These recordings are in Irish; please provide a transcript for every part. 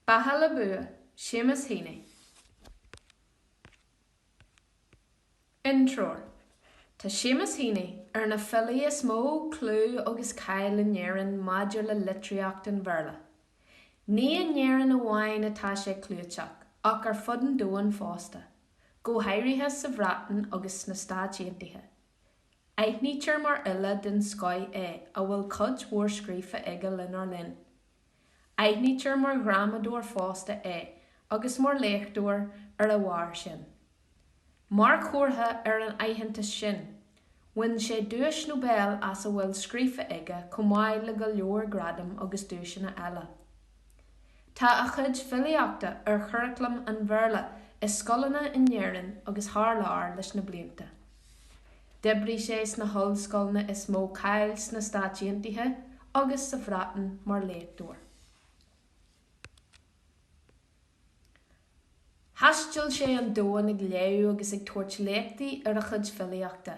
Beatha le Bua, Seamus Heaney. Intro. Tá Seamus Heaney na filí is mó clú agus cail in éireann maidir le litríocht an bhaile. Ní in éireann amháin atá sé clúteach, ach ar fud an dóin fásta, go háirithe sa bhreatain agus na stáitiaithe. Aithnítear mar uile den scoil é a bhfuil cud mhór scríofa aige linar linn. Aithnítear mar gramadúir fásta é agus mar léichdúir ar a bhhair sin. Mar chóirtha ar an aitheanta sin, win sé dúis Nobel as a bhfuil scríofa aige chomh maith le go leor gradam agus dúiseanna eile. Tá a chuid filiachta ar churiclam an bhaile is scolanna in éireann agus thar leis na blianta. Dibrí sé sna hallscoilna is mó cail sna stáitiaithe agus sa bhreatain mar léichdúir. Haistil sé an dóin ag léamh agus ag tuairt léachtaí ar a chuid filiachta.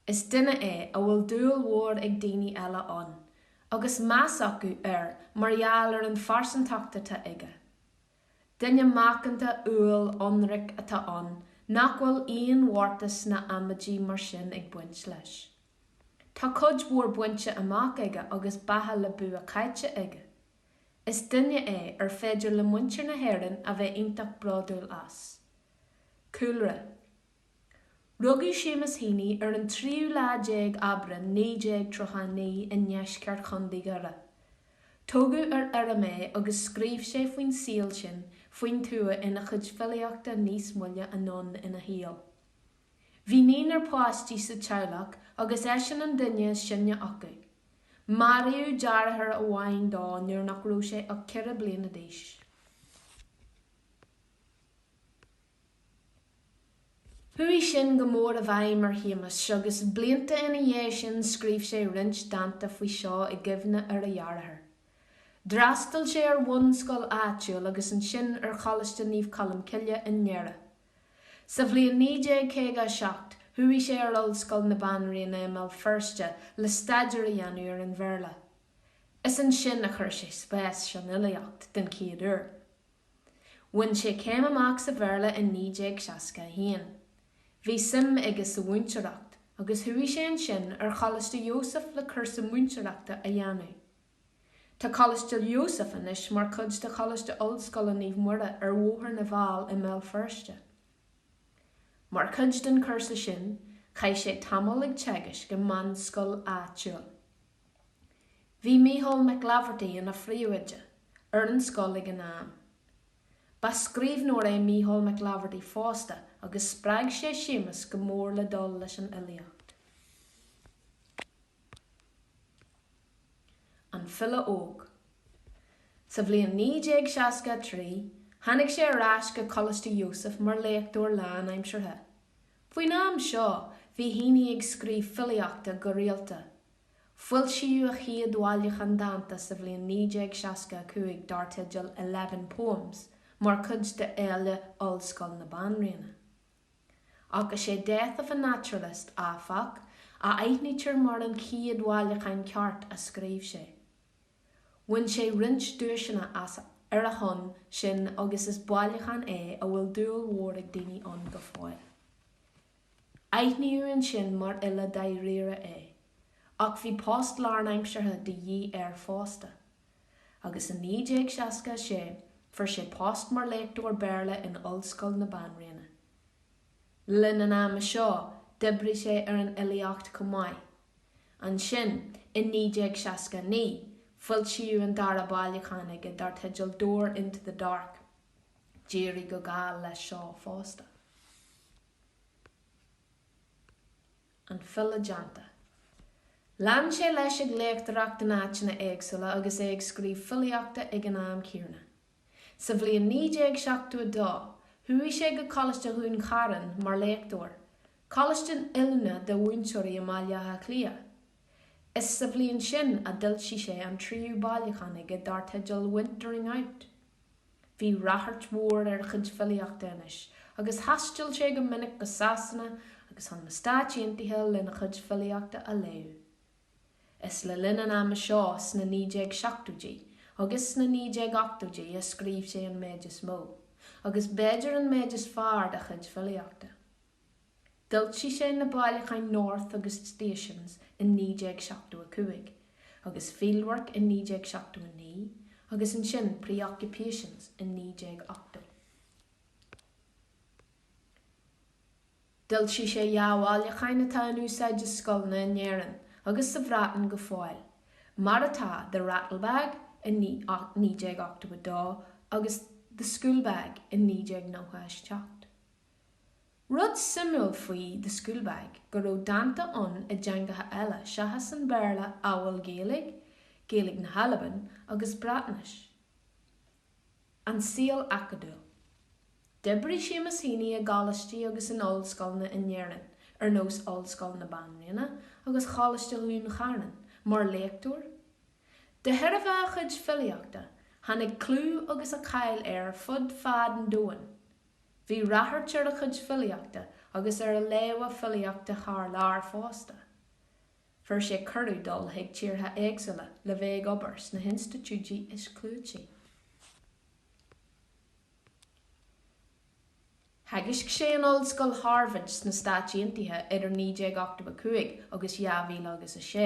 Is duine é a bhfuil dúil mhór ag daoine eile ann, agus meas acu margheall ar an farsantachta aige. Duine macanta uail onric atá ann, nach bhfuil aon mhórtas na amadí mar sin ag buint leis. Tá cud mhór buinte amach aige agus Beatha le Bua caite aige. Is duine é ar féidir le múinteoir na hÉireann a bheith iontach bradúil as. Cúlra. Rugadh Seamus Heaney ar an 13 abran 939 in neisceart chundaí gara. Tógadh ar aramé agus scríobh sé faoin síl sin faoin tua ina chuid filiachta níos muille anón ina híal. Bhí níon ar páistí sa teaghlach agus éisin an duine sinne acu. Mariú dearthar a bhain dá nuair nach raibh sé ach ceithre bliana d'aois. Thuaidh sin go mór a bhaim mar Seamus agus blianta ina dhé sin scríobh sé roinnt dananta faoi seo i gcuimhne ar a dhearthar. Drastal sé ar bhain scoil áitiúil agus an sin ar chalaiste níomh calam cille in nnéire. Sa bhliain 1957 thuaidh sé ar ollscoil na banríonna imeall firste le staidir a dhéanú ar an bhaile. Is an sin a chuir sé spéis sin iliacht den céad uair. Bhain sé céim amach sa bhaile in 1961. Bhí sim ige sa múinteoireacht agus thuaidh sé an sin ar chalaiste Joseph le cur sa múinteoireachta a dhéanú. Tá chalaiste Joseph inis mar chud de chalaiste ollscoil a níomh muire ar mhóthar na bhail imeall firste. Mar chud den cursa sin, chaith sé tamil ag teagais go man scoil áitiúil. Bhí Mícheál Mac Leabhartaí ina phríomhaide ar an scoil ag an am. Ba scríbhneoir é Mícheál Mac Leabhartaí fásta agus spreag sé Seamus go mór le dul leis an iliacht. An fila óg. Sa bhliain 1963, Hannig sé arás go chalaiste Joseph mar léichdúir lean aimsirthe. Faoin am seo, bhí Heaney ag scríobh filiachta go rialta. Fuil siú a chiad bháileach an dananta sa bhliain 1965 darteideal 11 poems, mar chud de éile ollscoil na banríonna. Agus sé Death of a Naturalist áfach a aithnítear mar an chiad bháileach an ceart a scríobh sé. Bhain sé roinnt dúiseanna as ar a chun sin agus is báilechan é a bhfuil dúil mhór ag daoine an go fáil. Aithníú an sin mar uile daoibhríre é, ach bhí post lárnaimsirthe de dhí ar fásta. Agus in 1967 fuair sé post mar léichdúir béarla in ollscoil na banríonna. Linn an am seo, dibrí sé ar an iliacht chomh maith. An sin, in 1969, fuil siú an dara báilechan ag darteideal Door into the Dark, Jerry go gáil leis seo fásta. An fila deanta. Lean sé leis ag léachtarach den áiteanna éagsúla agus ag scríobh filiachta ag an am cíorna. Sa bhliain 1972, thuaidh sé go chalaiste Dhún Charan mar léichdúir, chalaiste Ilna de múinteoirí Amália Clia. Is sa bhliain sin a dultí sé an tríú báilechan ag darteideal Wintering Out. Bhí rathart mhór ar chud filiachta inis, agus haistil sé go minic go sasanna agus an na stáitiaithe lena chud filiachta a léamh. Is le linn an am seo sna 1970 agus na 1980 a scríb sé an méid is mó, agus beidir an méid is fearr de chuid filiochta. Dult sé na bailchain North agus Stations in 1975, agus fieldwork in 1979, agus an sin preoccupations in 1980. Dult sé jaabhailchain atá an úsáid is scoilna in Éireann, agus sa bhreatain go fáil. Mar atá the rattlebag in 1982 agus the schoolbag in 1998. Rud simúil faoi the schoolbag go raibh daanta an I dteangacha eile seachas an bearla amhail Gaeilge na Halaban agus Bratanis. An síl acadúil. Dibrí Seamus Heaney a gálaistí agus an ollscoilna in Éireann nós ollscoil na Banríona agus chálaiste na Charnan, mar léachtóir. De heiribh chuid filiochta, hanig clú agus a cail fud fad an dóin. Bhí rathairtear a chuid filiochta agus a léamh filiochta char lár fásta. Fuair sé curú dul ag tíortha éagsúla le bheith obars na hinstitúidí is clúidtí. Haigis sé an ollscoil Harvard na stáisiúntaithe idir 1985 agus 2006.